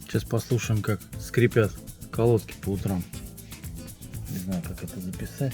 Сейчас послушаем, как скрипят колодки по утрам. Не знаю, как это записать.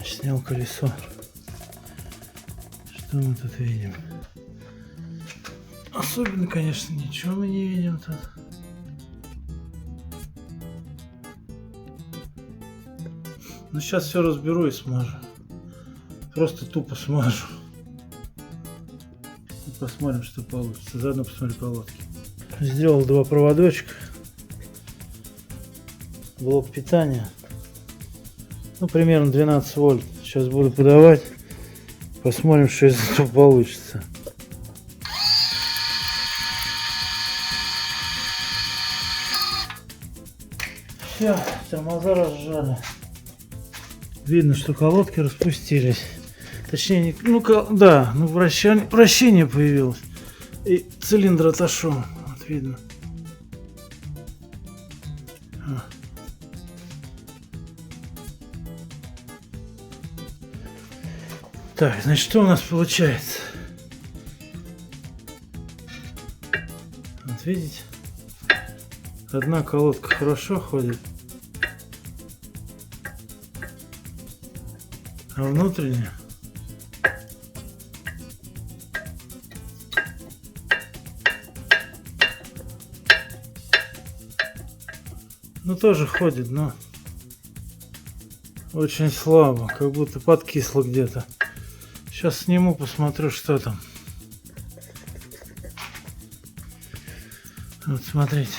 Снял колесо. Что мы тут видим? Особенно, конечно, ничего мы не видим тут. Но сейчас все разберу и смажу. Просто тупо смажу. И посмотрим, что получится. Заодно посмотрим колодки. Сделал два проводочка. Блок питания. Ну, примерно 12 вольт. Сейчас буду подавать. Посмотрим, что из этого получится. Все, тормоза разжали. Видно, что колодки распустились. Точнее, вращение появилось. И цилиндр отошел. Вот видно. Так, значит, что у нас получается? Вот видите? Одна колодка хорошо ходит. А внутренняя тоже ходит, но очень слабо, как будто подкисло где-то. Сейчас сниму, посмотрю, что там. Вот смотрите.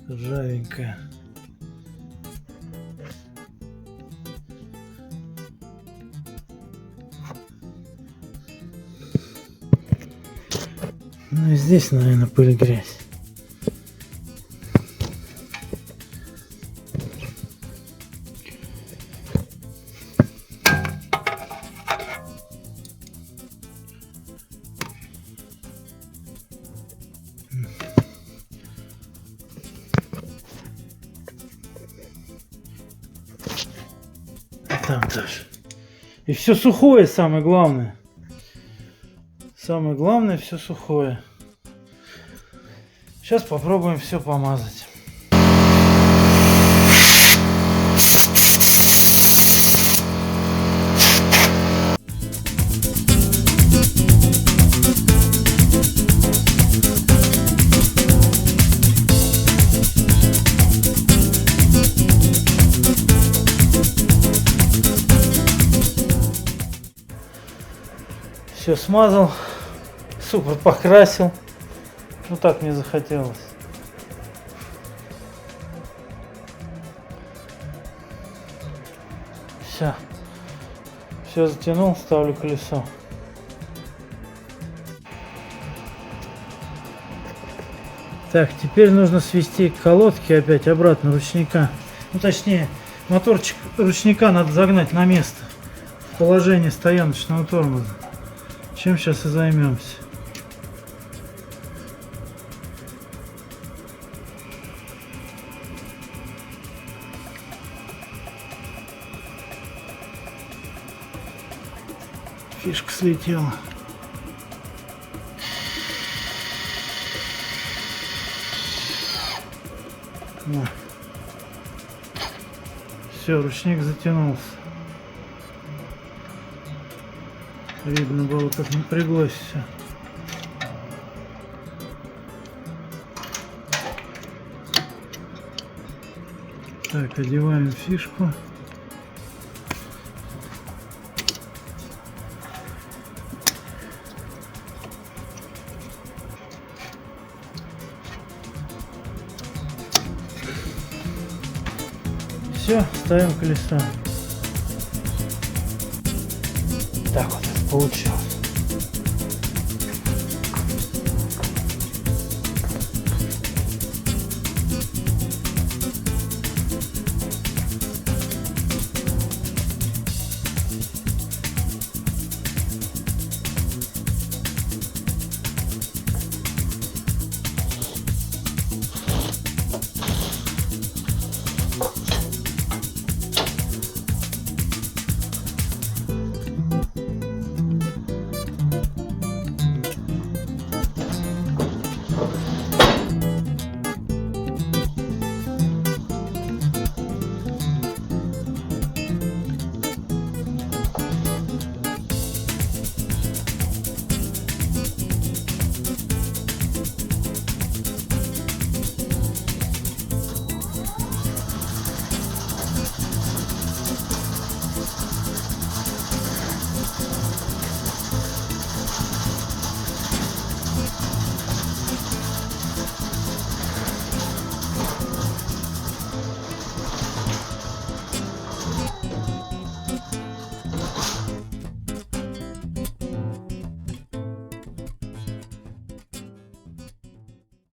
Ржавенькая. Ну и здесь, наверное, пыль и грязь. Там тоже. И все сухое, самое главное. Самое главное, все сухое. Сейчас попробуем все помазать. Все смазал, супер покрасил. Ну так мне захотелось. Все затянул, ставлю колесо. Так, теперь нужно свести колодки опять обратно ручника. Ну точнее, моторчик ручника надо загнать на место, в положение стояночного тормоза. Чем сейчас и займемся. Фишка слетела. Все, ручник затянулся. Видно было, как напряглось все. Так, одеваем фишку. Все, ставим колесо. Так вот получилось.